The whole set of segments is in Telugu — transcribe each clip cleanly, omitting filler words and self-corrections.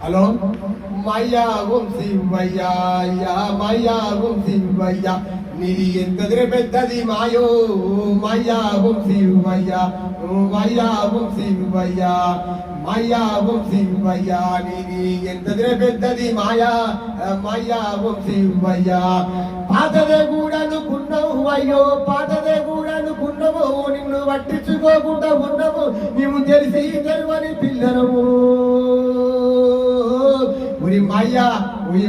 హలో మయ్యా ఓం శివయ్యా మయ్యా ఓం శివయ్యా నీది ఎంతదిరే పెద్దది మాయో మయ్యా ఓం శివయ్యా మయ్యా ఓం శివయ్యా మయ్యా ఓం శివయ్యా నీది ఎంతదిరే పెద్దది మాయా మయ్యా ఓం శివయ్యా పాతదే కూడనుకున్నావు అయ్యో పాతదే కూడనుకున్నావు నిన్ను పట్టించుకోకుండా ఉన్నావు నీవు తెలిసి తెలవని పిల్లరము మాయా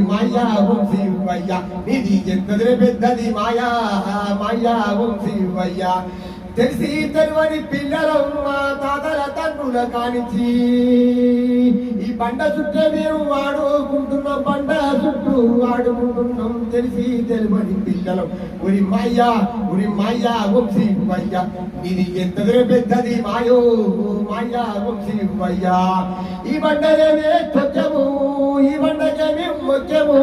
మాయా ఓం శివయ్యా నీది ఎంతదిరే పెద్దది మాయా మాయా ఓం శివయ్యా తెలిసి తెలవని పిల్లలమ్మ తాతల తండ్రుల కానిచ్చి ఈ బండ చుట్టూ మేము వాడుకుంటున్నాం బండ చుట్టూ వాడుకుంటున్నాం తెలిసి తెలవని పిల్లలం ఉరి మాయా ఓం శివయ్యా నీది ఎంతదిరే పెద్దది మాయో మాయా ఓం శివయ్యా ఈ బండలేమే చొచ్చము ఈ బండకే మేము మొక్కము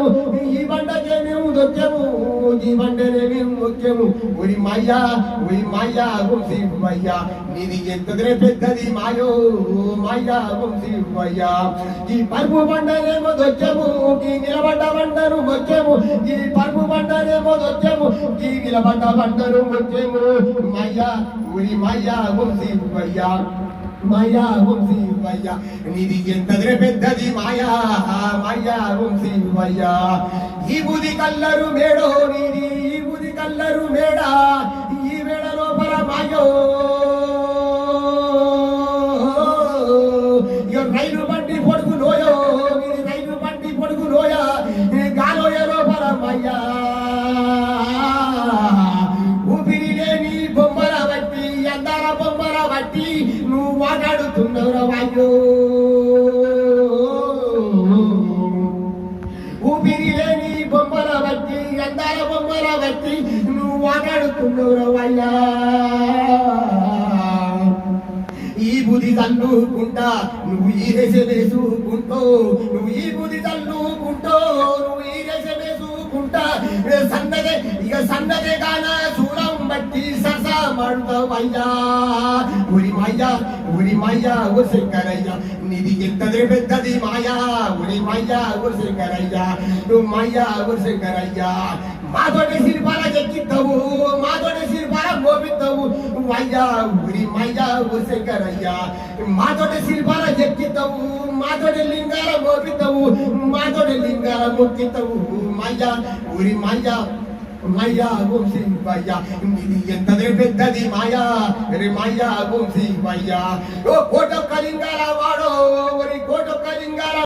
ఈ బండకే మేము దొచ్చము ఈ బండనే మేము మొక్కము ఉరి మాయా ఓం శివయ్యా నీది ఎంతదిరే పెద్దది మాయో మాయా ఓం శివయ్యా ఈ పరుపు బండనేమో దొచ్చము ఈ నిలబడ్డ బండను మొక్కము ఈ పరుపు బండనేమో దొచ్చము ఈ నిలబడ్డ బండను మొక్కము మాయా ఓం శివయ్యా మాయా ఓం శివయ్యా నీది ఎంతదిరే పెద్దది మాయా మాయా ఓం శివయ్యా ఈ బుది కల్లరు మేడో నీది ఈ బుది కల్లరు మేడా ఈ మేడ లోపల మాయో రైలు బండి పొడుగు లోయో నీది రైలు బండి పొడుగు లోయా గాలోయ లోపల మాయా ఊపిరి లేని బొమ్మల బట్టి అందాల బొమ్మల బట్టి నువ్వు మాట్లాడుతున్నావు అయ్యో ఊపిరి లేని బొమ్మల బట్టి అందాల బొమ్మల బట్టి నువ్వు మాట్లాడుతున్నావు అయ్యా ఈ బుద్ధి తల్లుకుంటా నువ్వు ఈ దశ వేసుకుంటో నువ్వు ఈ బుద్ధి తల్లుకుంటో నువ్వు ఈ దశ వేసుకుంటా సన్నదే గాన చూడం బట్టి ససా మాడుతావయ్యా ఉరి మాయా ఓ శంకరయ్యా నీది ఎంతదిరే పెద్దది మాయా ఉరి మాయా ఓ శంకరయ్యా నువ్వు మాయా ఓ శంకరయ్యా మాతోటి శిల్పాల చెక్కిస్తావు మాతోటి శిల్పాల మోపిస్తావు అయ్యా ఉరి మాయా ఓ శంకరయ్యా మాతోటి శిల్పాల చెక్కిస్తావు మాతోటి లింగాల మోపిస్తావు మాతోటి లింగాల మొక్కిస్తావు మాయా ఉరి మాయా ఓం శివయ్యా నీది ఎంతదిరే పెద్దది మాయా మాయా ఓం శివయ్యా ఓ కోటొక్క లింగాల వాడో కోటొక్క లింగాల